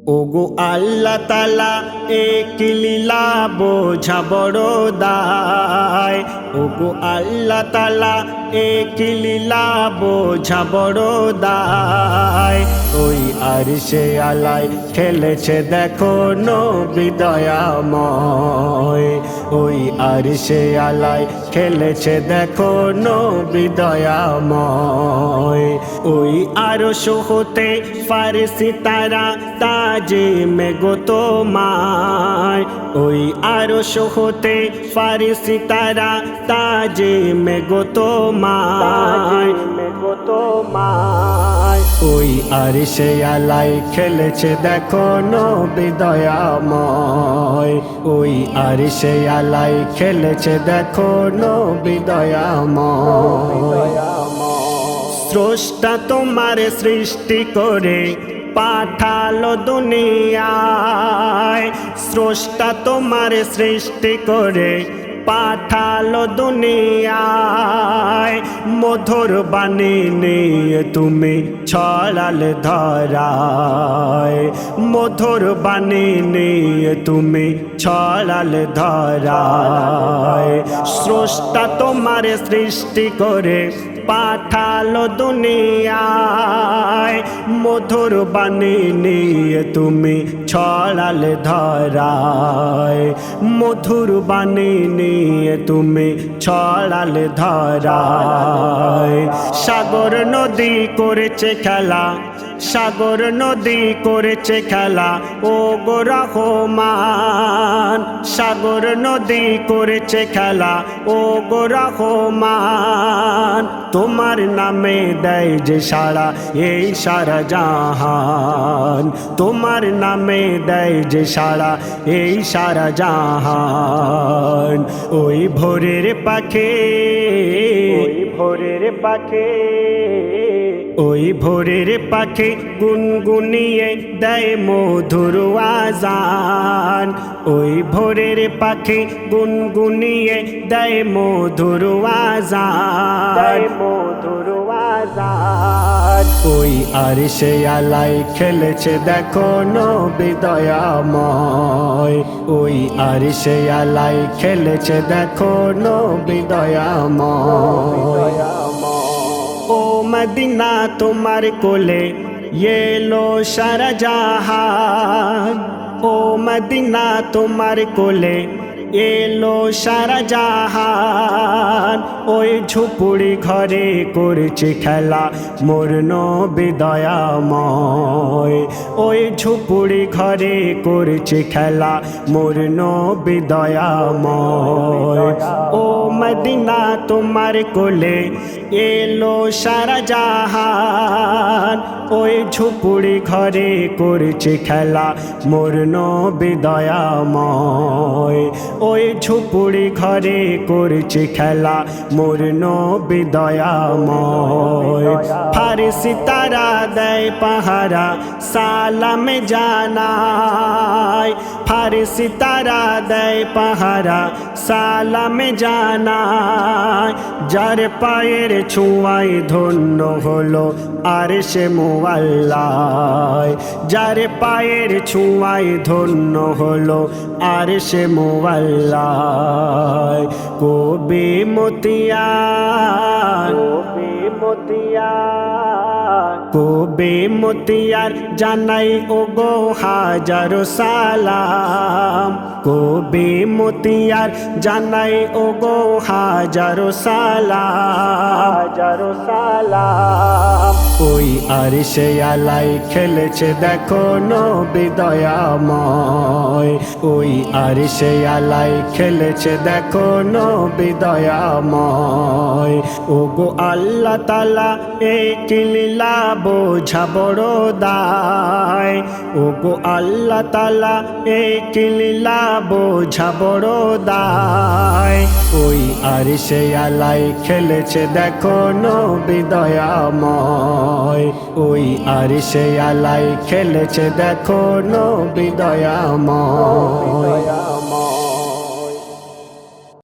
ওগো আল্লাহ তাআলা এক লীলা বোঝা বড় দায়। ওগো আল্লাহ তাআলা এক লীলা বোঝা বড় দায়। ওই আরশে আলায় খেলেছে দেখো নবী দয়াময়। ওই আরশে আলায় খেলেছে দেখো নবী দয়াময়। ওই আরশ হতে ফারসি তারা তাজে মে গো তোমার। ওই আরশ হতে ফারসি তারা তাজে মে গো তোমার। ওই আরশে আলায় খেলেছে দেখো নবী দয়াময়। ওই আরশে আলায় খেলেছে দেখো নবী দয়াময়। স্রষ্টা তোমার সৃষ্টি করে পাঠালো দুনিয়ায়। স্রষ্টা তোমার সৃষ্টি করে পাঠালো দুনিয়ায়। মধুর বাণী নিয়ে তুমি ছড়ালে ধরায়। মধুর বাণী নিয়ে তুমি ছড়ালে ধরায়। স্রষ্টা তোমার সৃষ্টি করে পাঠালো দুনিয়ায়। মধুর বাণী নিয়ে তুমি ছড়ালে ধরায়। মধুর বাণী নিয়ে তুমি ছড়ালে ধরায়। সাগর নদী করেছে খেলা, সাগর নদী করেছে খেলা ও গো রহমান। সাগর নদী করেছে খেলা ও গো রহমান। তোমার নামে দেয় যে সারা এই সারা জাহান। তোমার নামে দেয় যে সারা এই সারা জাহান। ওই ভোরের পাখি, ওই ভোরের পাখি, ওই ভোরের পাখি গুনগুনিয়ে দেয় মধুর আজান। ওই ভোরের পাখি গুনগুনিয়ে দেয় মধুর আজান। মধুর আজান। ওই আরশে আলায় খেলেছে দেখো নবী দয়াময়। ওই আরশে আলায় খেলেছে দেখো নবী দয়াময়। ও মদিনা তোমার কোলে এলো সারা জাহান। ও মদিনা তোমার কোলে এলো সারা জাহান। ওই ঝুপুড়ি ঘরে করেছে খেলা মোর নবী দয়াময়। ওই ঝুপুড়ি ঘরে করেছে খেলা মোর নবী দয়াময়। ও মদিনা তোমার কোলে এলো সারা জাহান। ওই ঝুপুড়ি ঘরে করেছে খেলা মোর নবী দয়াময়। ওই ঝুপুড়ি ঘরে করেছে খেলা মোর নবী দয়াময়। ফারসি তারা দেয় পাহারা সালাম জানায়। ফারসি তারা দেয় পাহারা সালাম জানায়। যার পায়ের ছোঁয়ায় ধন্য হলো আরশে মুআল্লায়। যার পায়ের ছোঁয়ায় ধন্য হলো আরশে মুআল্লায়। কবি মতিয়ার, কবি মতিয়ার, কবি মতিয়ার জানাই ওগো হাজারো সালাম। কবি মতিয়ার জানাই ওগো হাজারো সালাম। হাজারো সালাম। ওই আরশে আলায় খেলেছে দেখো নবী দয়াময়। ওই আরশে আলায় খেলেছে দেখো নবী দয়াময়। ওগো আল্লাহ তাআলা এক লীলা বোঝা বড় দায়। ওগো আল্লাহ তাআলা এক লীলা বোঝা বড় দায়। ওই আরশে আলায় খেলেছে দেখো নবী দয়াময়। ওই আরশে আলায় খেলেছে দেখো নবী দয়াময়।